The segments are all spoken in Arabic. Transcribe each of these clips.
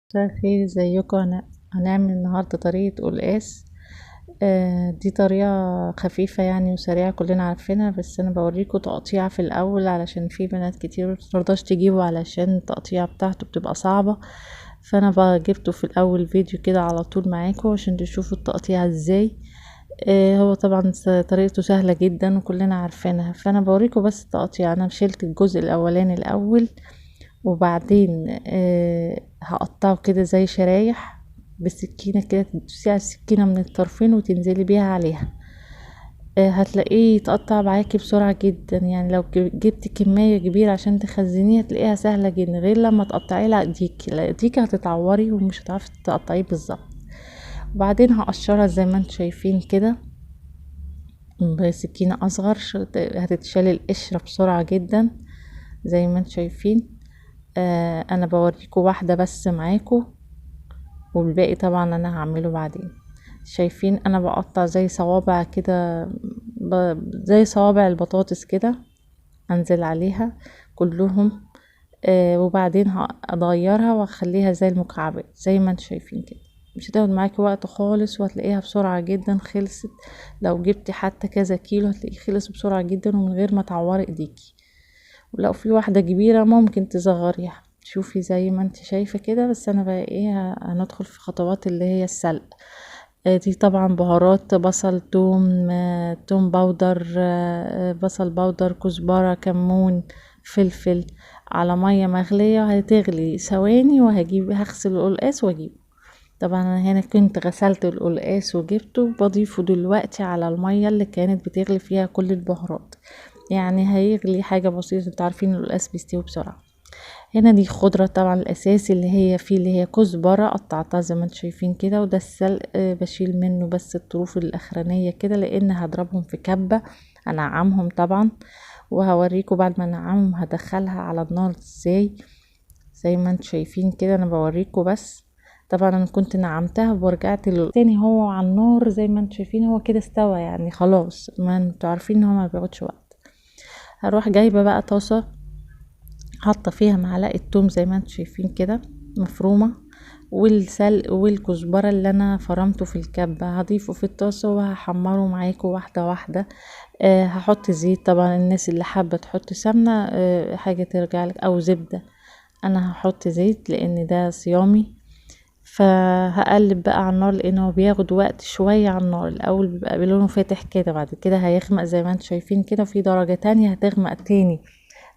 مساء الخير، ازيكم؟ هنعمل النهارده طريقة قلقاس. دي طريقة خفيفة يعني وسريعة كلنا عارفينها، بس انا بوريكم تقطيع في الاول علشان في بنات كتير مبترضاش تجيبه علشان التقطيع بتاعته بتبقى صعبة. فانا بقى جبته في الاول فيديو كده على طول معاكم عشان تشوفوا التقطيع ازاي. هو طبعا طريقته سهلة جدا وكلنا عارفينها، فانا بوريكم بس التقطيع. انا شلت الجزء الاولاني الاول، وبعدين هقطعه كده زي شرايح بالسكينة كده، تدوسي على السكينة من الطرفين وتنزلي بيها عليها. هتلاقيه يتقطع معاكي بسرعة جدا. يعني لو جبتي كمية كبيرة عشان تخزنيها هتلاقيها سهلة جدا، غير لما تقطعيه لا ايديكي هتتعوري ومش هتعرفي تقطعيه بالظبط. وبعدين هقشرها زي ما انتم شايفين كده بسكينة اصغر، هتتشال القشرة بسرعة جدا زي ما انتم شايفين. انا بوريكم واحدة بس معاكم، والباقي طبعا انا هعمله بعدين. شايفين انا بقطع زي صوابع كده، زي صوابع البطاطس كده، انزل عليها كلهم. وبعدين هغيرها واخليها زي المكعبات زي ما انتم شايفين كده. مش هتاخد معاكي وقت خالص وهتلاقيها بسرعة جدا خلصت. لو جبتي حتى كذا كيلو هتلاقيه خلص بسرعة جدا ومن غير ما تعوري ايديكي. ولو في واحدة كبيرة ممكن تصغريها، شوفي زي ما انت شايفة كده. بس انا بقى ايه، هندخل في خطوات اللي هي السلق. دي طبعا بهارات: بصل، توم، توم باودر، بصل باودر، كزبرة، كمون، فلفل، على مية مغلية هتغلي ثواني، هغسل القلقاس واجيبه. طبعا انا هنا كنت غسلت القلقاس وجبته، بضيفه دلوقتي على المية اللي كانت بتغلي فيها كل البهارات. يعني هيغلي حاجة بسيطة، انتوا عارفين القلقاس بيستوي بسرعة. هنا دي خضرة طبعا الاساسي اللي هي فيه، اللي هي كزبرة قطعتها زي ما انتوا شايفين كده. وده السلق، بشيل منه بس الطروف الاخرانية كده لان هضربهم في كبة انعمهم طبعا. وهوريكم بعد ما انعمهم هدخلها على النار ازاي. زي ما انتوا شايفين كده انا بوريكم بس. طبعا انا كنت نعمتها ورجعت تاني هو على النار. زي ما انتوا شايفين هو كده استوى يعني خلاص، ما انتوا عارفين ان هو ما بياخدش وقت. هروح جايبة بقى طاسة، حاطة فيها معلقة توم زي ما انتوا شايفين كده مفرومة، والسلق والكزبرة اللي انا فرمته في الكبة هضيفه في الطاسة وهحمره معاكم واحدة واحدة. هحط زيت طبعا، الناس اللي حابة تحط سمنة حاجة ترجع لك، او زبدة. انا هحط زيت لان ده صيامي. فهقلب بقى على النار لانه بياخد وقت شوية على النار. الاول بيبقى بلونه فاتح كده، بعد كده هيغمق زي ما انتم شايفين كده، وفي درجة تانية هتغمق تاني.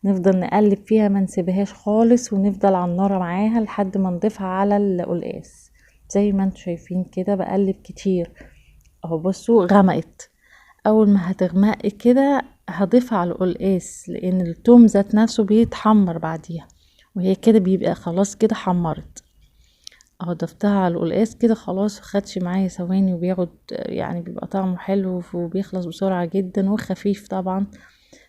نفضل نقلب فيها ما نسيبهاش خالص، ونفضل على النار معاها لحد ما نضيفها على القلقاس. زي ما انتم شايفين كده بقلب كتير اهو. بصوا غمقت. اول ما هتغمق كده هضيفها على القلقاس لان التوم ذات نفسه بيتحمر بعديها، وهي كده بيبقى خلاص كده حمرت اهو. ضفتها على القلقاس كده خلاص، خدش معايا ثواني وبياخد يعني بيبقى طعمه حلو وبيخلص بسرعة جدا وخفيف طبعا.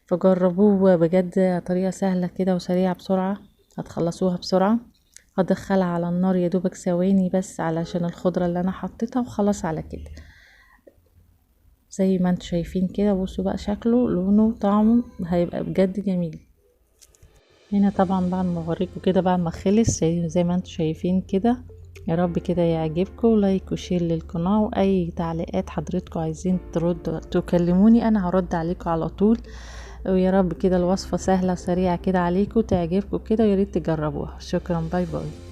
فجربوه بجد، طريقة سهلة كده وسريعة بسرعة، هتخلصوها بسرعة. هدخلها على النار يا دوبك ثواني بس علشان الخضرة اللي انا حطيتها، وخلاص على كده. زي ما انتوا شايفين كده، بصوا بقى شكله لونه طعمه هيبقى بجد جميل. هنا طبعا بعد ما اوريكم كده بعد ما خلص زي ما انتوا شايفين كده. يا رب كده يعجبكم، لايك وشير للقناة، واي تعليقات حضرتكم عايزين تردوا تكلموني انا هرد عليكم على طول. ويا رب كده الوصفة سهلة وسريعة كده عليكم تعجبكم كده، وياريت تجربوها. شكرا، باي باي.